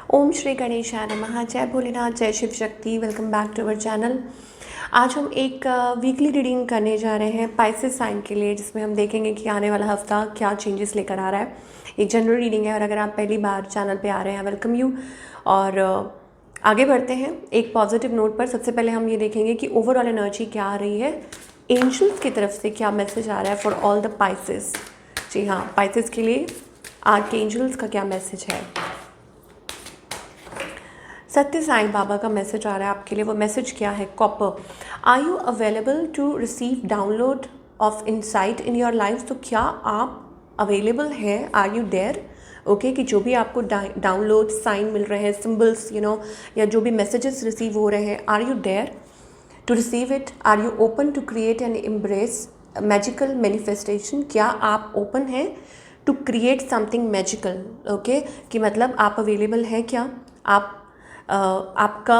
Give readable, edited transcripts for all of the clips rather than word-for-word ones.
ओम श्री गणेशाय नमः। जय भोलेनाथ, जय Shiv Shakti. Welcome back to our channel. आज हम एक वीकली रीडिंग करने जा रहे हैं पाइसेस साइन के लिए, जिसमें हम देखेंगे कि आने वाला हफ्ता क्या चेंजेस लेकर आ रहा है। एक जनरल रीडिंग है और अगर आप पहली बार चैनल पे आ रहे हैं, वेलकम यू। और आगे बढ़ते हैं एक पॉजिटिव नोट पर। सबसे पहले हम ये देखेंगे कि ओवरऑल एनर्जी क्या आ रही है, एंजल्स की तरफ से क्या मैसेज आ रहा है फॉर ऑल द पाइसेस। जी हाँ, पाइसेस के लिए आर्कएंजल्स का क्या मैसेज है। सत्य साईं बाबा का मैसेज आ रहा है आपके लिए। वो मैसेज क्या है? Copper, are you available to receive download of insight in your life. तो क्या आप अवेलेबल हैं? Are you there? ओके, कि जो भी आपको डाउनलोड साइन मिल रहे हैं, सिम्बल्स या जो भी मैसेजेस रिसीव हो रहे हैं, are you there to receive it? Are you open to create and embrace magical manifestation? क्या आप ओपन हैं to create something magical? Okay, कि मतलब आप अवेलेबल हैं क्या? आप आपका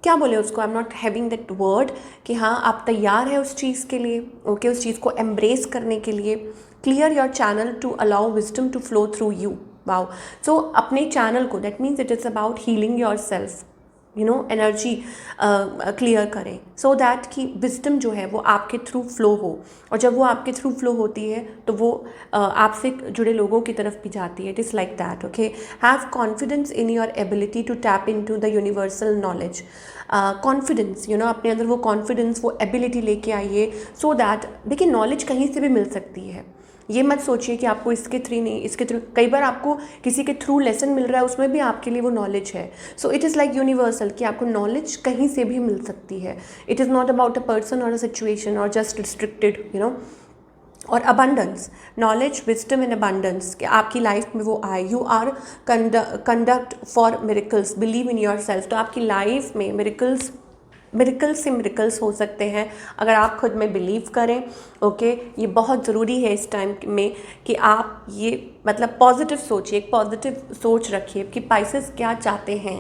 क्या बोले उसको, I am not having that word, कि हाँ आप तैयार हैं उस चीज़ के लिए। ओके, उस चीज़ को एम्ब्रेस करने के लिए। Clear your channel to allow wisdom to flow through you. Wow. So अपने चैनल को, that means it is about healing yourself, energy clear करें सो दैट कि विजडम जो है वो आपके थ्रू फ्लो हो। और जब वो आपके थ्रू फ्लो होती है तो वो आपसे जुड़े लोगों की तरफ भी जाती है। It is like that. Okay, have confidence in your ability to tap in to the universal knowledge. Confidence, अपने अंदर वो कॉन्फिडेंस, वो एबिलिटी लेके आइए सो दैट, देखिए नॉलेज कहीं से भी मिल सकती है। ये मत सोचिए कि आपको इसके थ्रू नहीं, इसके थ्रू। कई बार आपको किसी के थ्रू लेसन मिल रहा है, उसमें भी आपके लिए वो नॉलेज है। So it is like universal, कि आपको नॉलेज कहीं से भी मिल सकती है। It is not about a person और अ सिचुएशन और जस्ट रिस्ट्रिक्टेड। और abundance, knowledge, wisdom and abundance, कि आपकी लाइफ में वो आए। You are conduct for miracles, believe in yourself. तो आपकी लाइफ में मिरेकल्स से मिरेकल्स हो सकते हैं अगर आप खुद में बिलीव करें। ओके, ये बहुत ज़रूरी है इस टाइम में कि आप ये मतलब पॉजिटिव सोचिए, एक पॉजिटिव सोच रखिए कि पाइसेस क्या चाहते हैं।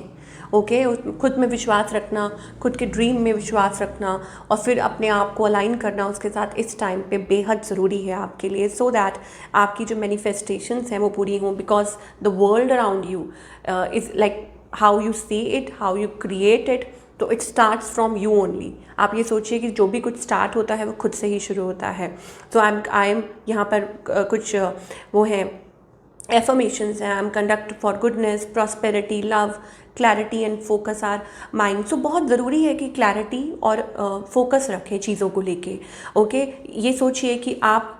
ओके, खुद में विश्वास रखना, खुद के ड्रीम में विश्वास रखना और फिर अपने आप को अलाइन करना उसके साथ इस टाइम पे बेहद ज़रूरी है आपके लिए, सो दैट आपकी जो मैनिफेस्टेशंस हैं वो पूरी हों। Because the world around you is like how you see it, how you create it. तो it starts from you only. आप ये सोचिए कि जो भी कुछ स्टार्ट होता है वो खुद से ही शुरू होता है। तो आई एम यहाँ पर कुछ वो हैं एफर्मेशंस हैं। I am conduct for goodness, prosperity, love, clarity and focus our mind. So बहुत ज़रूरी है कि क्लैरिटी और फोकस रखें चीज़ों को लेके। ओके, ये सोचिए कि आप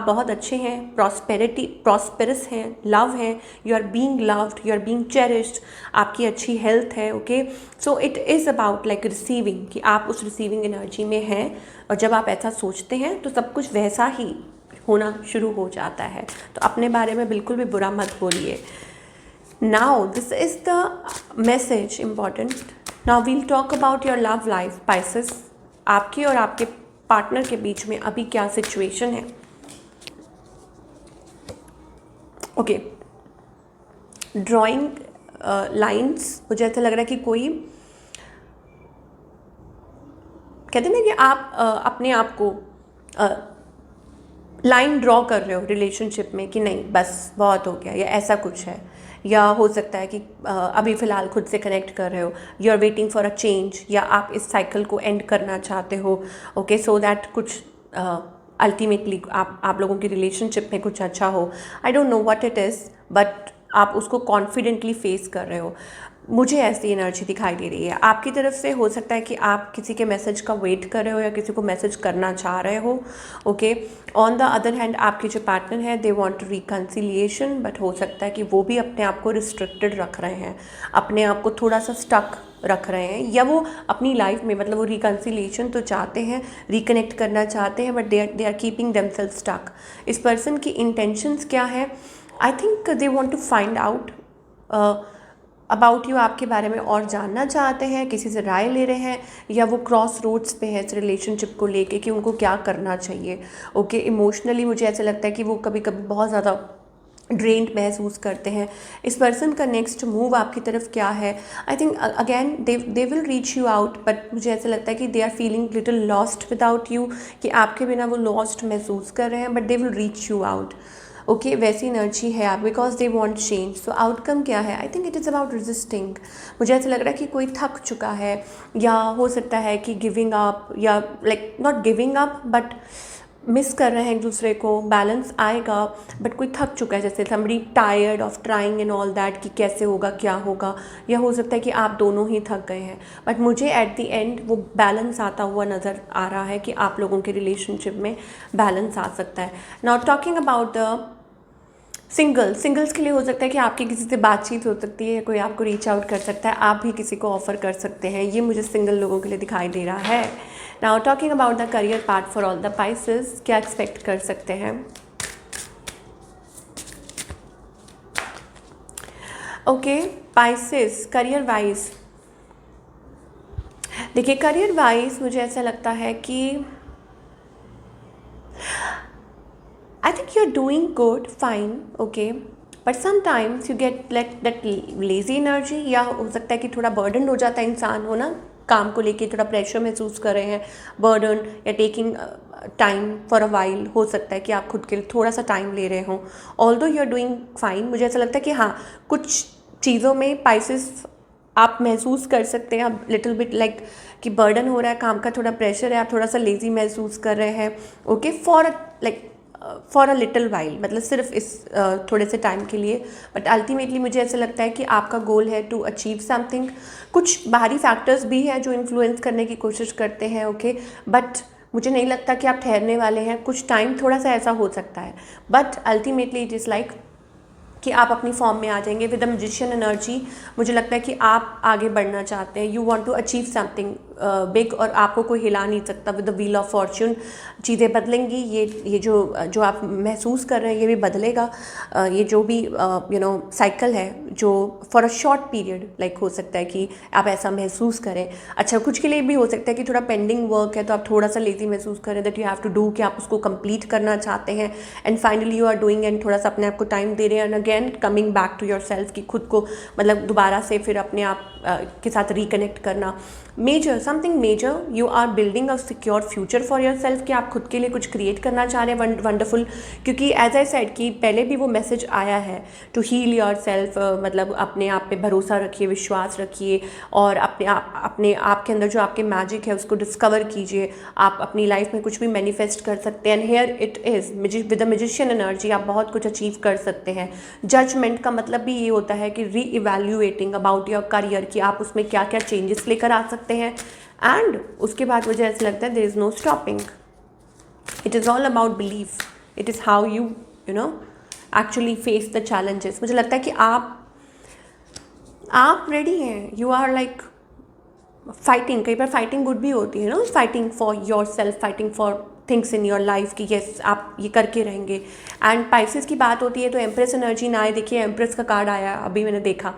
बहुत अच्छे हैं, प्रॉस्पेरस हैं, लव है, you are being loved, you are being cherished, आपकी अच्छी हेल्थ है। Okay, so it is about like receiving, कि आप उस रिसीविंग एनर्जी में हैं। और जब आप ऐसा सोचते हैं तो सब कुछ वैसा ही होना शुरू हो जाता है। तो अपने बारे में बिल्कुल भी बुरा मत बोलिए। Now this is the message important. Now we'll talk about your love life pieces. आपके और आपके पार्टनर के बीच में अभी क्या सिचुएशन है। ओके, ड्राइंग लाइन्स, मुझे ऐसा लग रहा है कि कोई कहते हैं ना कि आप अपने आप को लाइन ड्रॉ कर रहे हो रिलेशनशिप में कि नहीं बस बहुत हो गया, या ऐसा कुछ है। या हो सकता है कि अभी फ़िलहाल खुद से कनेक्ट कर रहे हो, you are waiting for a change, या आप इस साइकिल को एंड करना चाहते हो। ओके, सो दैट कुछ अल्टीमेटली आप लोगों की रिलेशनशिप में कुछ अच्छा हो। I don't know what it is, but आप उसको कॉन्फिडेंटली फेस कर रहे हो। मुझे ऐसी एनर्जी दिखाई दे रही है आपकी तरफ से। हो सकता है कि आप किसी के मैसेज का वेट कर रहे हो या किसी को मैसेज करना चाह रहे हो। Okay, on the other hand आपके जो पार्टनर है दे वांट रिकन्सिलिएशन, बट हो सकता है कि वो भी अपने आप को रिस्ट्रिक्टेड रख रहे हैं, अपने आप को थोड़ा सा स्टक रख रहे हैं, या वो अपनी लाइफ में मतलब वो रिकन्सिलिएशन तो चाहते हैं, रिकनेक्ट करना चाहते हैं, but they are keeping themselves stuck. इस पर्सन की इंटेंशंस क्या है? I think they want to find out about you, आपके बारे में और जानना चाहते हैं, किसी से राय ले रहे हैं, या वो क्रॉस रोड्स पे है इस रिलेशनशिप को लेके कि उनको क्या करना चाहिए। ओके, इमोशनली मुझे ऐसा लगता है कि वो कभी कभी बहुत ज़्यादा ड्रेन्ड महसूस करते हैं। इस पर्सन का नेक्स्ट मूव आपकी तरफ क्या है? I think again they will reach you out, but मुझे ऐसा लगता है कि they are feeling little lost without you, कि आपके बिना वो लॉस्ट महसूस कर रहे हैं, but they will reach you out. Okay वैसी एनर्जी है आप, बिकॉज दे वांट चेंज। तो आउटकम क्या है? I think it is about resisting. मुझे ऐसा लग रहा है कि कोई थक चुका है, या हो सकता है कि गिविंग अप, या like not giving up but miss कर रहे हैं एक दूसरे को। बैलेंस आएगा बट कोई थक चुका है, जैसे somebody tired of trying and all that, कि कैसे होगा क्या होगा, या हो सकता है कि आप दोनों ही थक गए हैं। बट मुझे एट द एंड वो बैलेंस आता हुआ नज़र आ रहा है कि आप लोगों के रिलेशनशिप में बैलेंस आ सकता है। Now talking about the singles के लिए हो सकता है कि आपकी किसी से बातचीत हो सकती है, कोई आपको रीच आउट कर सकता है, आप भी किसी को ऑफर कर सकते हैं, ये मुझे सिंगल लोगों के लिए दिखाई दे रहा है। Now talking about the career part for all the Pisces, क्या एक्सपेक्ट कर सकते हैं? ओके पाइसेस करियर वाइज, देखिए करियर वाइज मुझे ऐसा लगता है कि I think you're doing good, fine, okay. But sometimes you get like that lazy energy, या हो सकता है कि थोड़ा बर्डन हो जाता है इंसान, हो ना, काम को लेके थोड़ा प्रेशर महसूस कर रहे हैं, बर्डन, या taking time for a while. हो सकता है कि आप खुद के लिए थोड़ा सा टाइम ले रहे हों। Although you are doing fine, मुझे ऐसा लगता है कि हाँ कुछ चीज़ों में पाइसेस आप महसूस कर सकते हैं अब लिटिल बिट लाइक कि बर्डन हो रहा है, काम का थोड़ा प्रेशर है, आप थोड़ा सा लेज़ी महसूस कर रहे हैं, okay, for a little while, मतलब सिर्फ इस थोड़े से टाइम के लिए। बट अल्टीमेटली मुझे ऐसा लगता है कि आपका गोल है टू अचीव समथिंग। कुछ बाहरी फैक्टर्स भी हैं जो इन्फ्लुएंस करने की कोशिश करते हैं, ओके, बट मुझे नहीं लगता कि आप ठहरने वाले हैं। कुछ टाइम थोड़ा सा ऐसा हो सकता है, but ultimately it is like कि आप अपनी फॉर्म में आ जाएंगे विद द मैजिशियन एनर्जी। मुझे लगता है कि आप आगे बढ़ना चाहते हैं, you want to achieve something big, और आपको कोई हिला नहीं सकता। With the wheel of fortune चीज़ें बदलेंगी, ये जो आप महसूस कर रहे हैं ये भी बदलेगा। ये जो भी साइकिल है जो for a short period like हो सकता है कि आप ऐसा महसूस करें। अच्छा कुछ के लिए भी हो सकता है कि थोड़ा पेंडिंग वर्क है तो आप थोड़ा सा लेजी महसूस करें, that you have to do, कि आप उसको कंप्लीट करना चाहते हैं, and finally you are doing, and थोड़ा सा अपने आप को टाइम दे रहे हैं, and again coming back to yourself, कि खुद को मतलब दोबारा से फिर अपने आप के साथ रिकनेक्ट करना। Major something major, you are building a secure future for yourself, कि आप खुद के लिए कुछ क्रिएट करना चाह रहे हैं वंडरफुल। क्योंकि एज आई सेड कि पहले भी वो मैसेज आया है टू हील योर सेल्फ, मतलब अपने आप पे भरोसा रखिए, विश्वास रखिए, और अपने आप के अंदर जो आपके मैजिक है उसको डिस्कवर कीजिए। आप अपनी लाइफ में कुछ भी मैनिफेस्ट कर सकते हैं, and here it is with the magician energy आप बहुत कुछ अचीव कर सकते हैं। जजमेंट का मतलब भी ये होता है कि री इवैल्यूएटिंग अबाउट योर करियर, कि आप उसमें क्या क्या चेंजेस लेकर आ सकते हैं, एंड उसके बाद मुझे ऐसा लगता है there is no stopping. It is all about belief, it is how you actually face the challenges. मुझे लगता है कि आप रेडी हैं, यू आर लाइक फाइटिंग। कई बार फाइटिंग गुड भी होती है ना, fighting for your self, fighting for things in your life, कि येस आप ये करके रहेंगे। एंड पाइसेस की बात होती है तो एम्प्रेस एनर्जी ना आए, देखिए एम्प्रेस का कार्ड आया अभी मैंने देखा,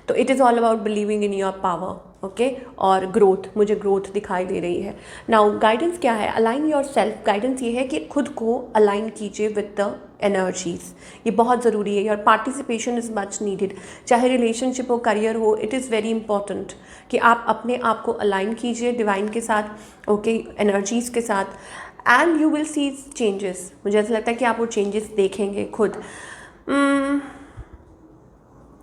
तो it is all about believing in your power, okay, और ग्रोथ, मुझे ग्रोथ दिखाई दे रही है। नाउ गाइडेंस क्या है? Align your self. गाइडेंस ये है कि खुद को अलाइन कीजिए विद द एनर्जीज, ये बहुत ज़रूरी है। Your participation is much needed, चाहे रिलेशनशिप हो, करियर हो, इट इज़ वेरी इंपॉर्टेंट कि आप अपने आप को अलाइन कीजिए डिवाइन के साथ, ओके, एनर्जीज़ के साथ, and you will see changes. मुझे ऐसा लगता है कि आप वो चेंजेस देखेंगे खुद।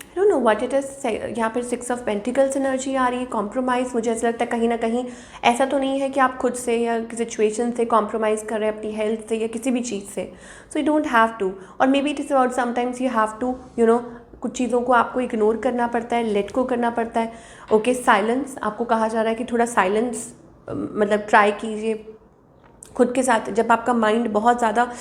आई don't know what it is. यहाँ पर 6 ऑफ पेंटिकल्स एनर्जी आ रही है, कॉम्प्रोमाइज़। मुझे ऐसा लगता है कहीं ना कहीं ऐसा तो नहीं है कि आप खुद से या सिचुएशन से कॉम्प्रोमाइज़ कर रहे हैं, अपनी हेल्थ से या किसी भी चीज़ से। So you don't have to, और maybe it is about sometimes you have to कुछ चीज़ों को आपको इग्नोर करना पड़ता है, लेट को करना पड़ता है, ओके। साइलेंस, आपको कहा जा रहा है कि थोड़ा साइलेंस मतलब ट्राई कीजिए खुद के साथ। जब आपका माइंड बहुत ज़्यादा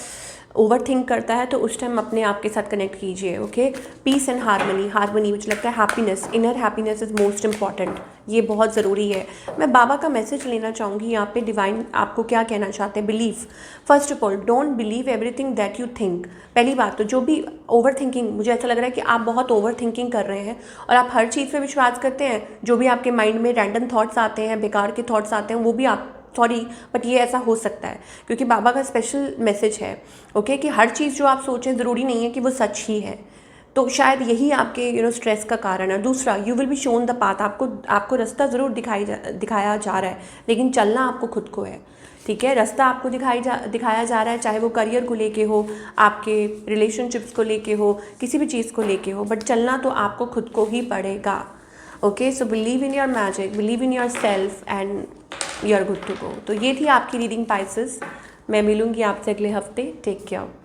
ओवर थिंक करता है तो उस टाइम अपने आप के साथ कनेक्ट कीजिए, ओके। पीस एंड हारमनी मुझे लगता है happiness, inner happiness is most important, ये बहुत ज़रूरी है। मैं बाबा का मैसेज लेना चाहूँगी यहाँ पे, डिवाइन आपको क्या कहना चाहते हैं। Believe, first of all don't believe everything that you think. पहली बात तो जो भी ओवर थिंकिंग, मुझे ऐसा लग रहा है कि आप बहुत ओवर थिंकिंग कर रहे हैं और आप हर चीज़ पे विश्वास करते हैं। जो भी आपके माइंड में रैंडम थॉट्स आते हैं, बेकार के थॉट्स आते हैं, वो भी आप सॉरी बट ये ऐसा हो सकता है क्योंकि बाबा का स्पेशल मैसेज है, ओके, कि हर चीज़ जो आप सोचें ज़रूरी नहीं है कि वो सच ही है। तो शायद यही आपके स्ट्रेस का कारण है। दूसरा, you will be shown the path, आपको रास्ता ज़रूर दिखाया जा रहा है, लेकिन चलना आपको खुद को है। ठीक है। रास्ता आपको दिखाया जा रहा है, चाहे वो करियर को लेके हो, आपके रिलेशनशिप्स को लेके हो, किसी भी चीज़ को लेके हो, बट चलना तो आपको खुद को ही पड़ेगा। Okay, so believe in your magic, believe in yourself and you are good to go. तो ये थी आपकी रीडिंग पाइसेस। मैं मिलूंगी आपसे अगले हफ्ते। Take care.